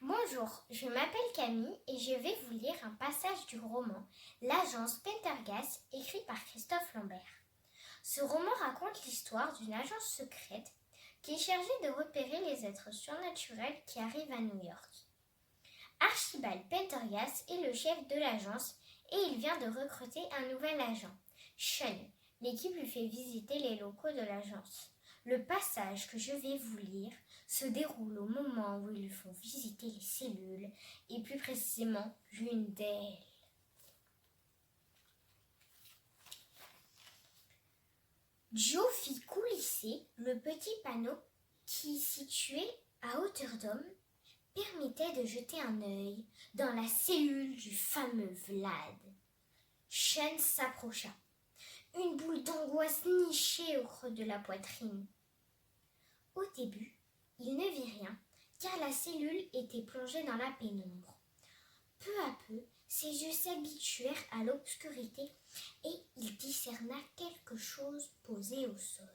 Bonjour, je m'appelle Camille et je vais vous lire un passage du roman L'agence Pendergast écrit par Christophe Lambert. Ce roman raconte l'histoire d'une agence secrète qui est chargée de repérer les êtres surnaturels qui arrivent à New York. Archibald Pendergast est le chef de l'agence et il vient de recruter un nouvel agent, Sean. L'équipe lui fait visiter les locaux de l'agence. Le passage que je vais vous lire se déroule au moment où ils lui font visiter les cellules, et plus précisément l'une d'elles. Joe fit coulisser le petit panneau qui, situé à hauteur d'homme, permettait de jeter un œil dans la cellule du fameux Vlad. Sean s'approcha. Une boule d'angoisse nichait au creux de la poitrine. Au début, il ne vit rien, car la cellule était plongée dans la pénombre. Peu à peu, ses yeux s'habituèrent à l'obscurité et il discerna quelque chose posé au sol.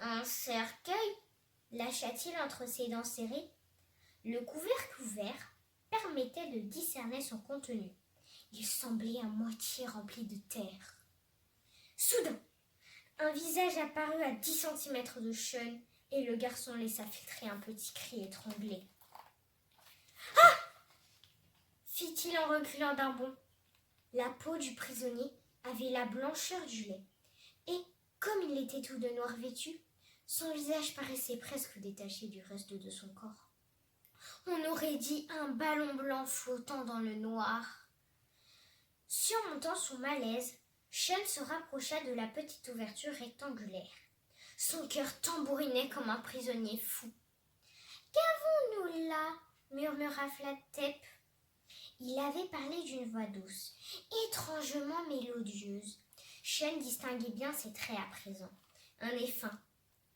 Un cercueil, lâcha-t-il entre ses dents serrées. Le couvercle ouvert permettait de discerner son contenu. Il semblait à moitié rempli de terre. Soudain, un visage apparut à 10 centimètres de Sean et le garçon laissa filtrer un petit cri étranglé. « Ah !» fit-il en reculant d'un bond. La peau du prisonnier avait la blancheur du lait et, comme il était tout de noir vêtu, son visage paraissait presque détaché du reste de son corps. On aurait dit un ballon blanc flottant dans le noir. Surmontant son malaise, Sean se rapprocha de la petite ouverture rectangulaire. Son cœur tambourinait comme un prisonnier fou. « Qu'avons-nous là ?» murmura Flattep. Il avait parlé d'une voix douce, étrangement mélodieuse. Sean distinguait bien ses traits à présent. Un nez fin,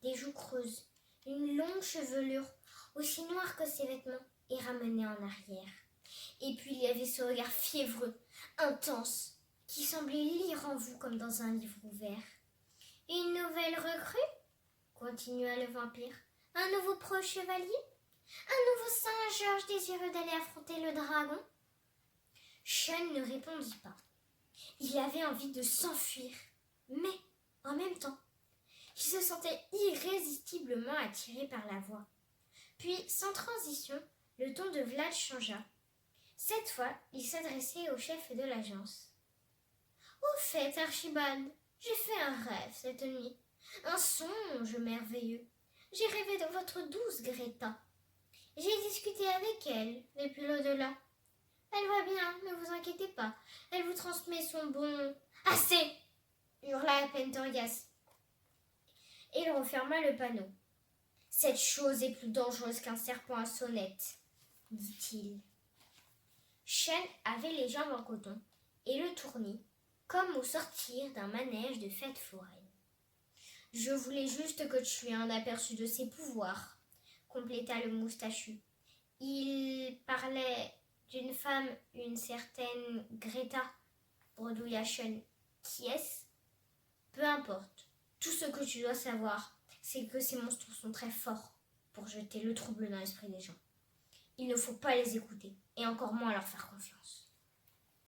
des joues creuses, une longue chevelure, aussi noire que ses vêtements, et ramenée en arrière. Et puis il y avait ce regard fiévreux, intense, qui semblait lire en vous comme dans un livre ouvert. « Une nouvelle recrue ?» continua le vampire. « Un nouveau pro-chevalier ? Un nouveau Saint-Georges désireux d'aller affronter le dragon ?» Sean ne répondit pas. Il avait envie de s'enfuir, mais en même temps, il se sentait irrésistiblement attiré par la voix. Puis, sans transition, le ton de Vlad changea. Cette fois, il s'adressait au chef de l'agence. « Au fait, Archibald, j'ai fait un rêve cette nuit. Un songe merveilleux. J'ai rêvé de votre douce Greta. J'ai discuté avec elle depuis l'au-delà. Elle va bien, ne vous inquiétez pas. Elle vous transmet son bon... »« Assez !» hurla Pendergast. Et il referma le panneau. « Cette chose est plus dangereuse qu'un serpent à sonnette, » dit-il. Sean avait les jambes en coton et le tournis, comme au sortir d'un manège de fête foraine. « Je voulais juste que tu aies un aperçu de ses pouvoirs, » compléta le moustachu. Il parlait d'une femme, une certaine Greta, bredouilla Sean. Qui est-ce ? Peu importe. Tout ce que tu dois savoir, c'est que ces monstres sont très forts pour jeter le trouble dans l'esprit des gens. Il ne faut pas les écouter, et encore moins leur faire confiance.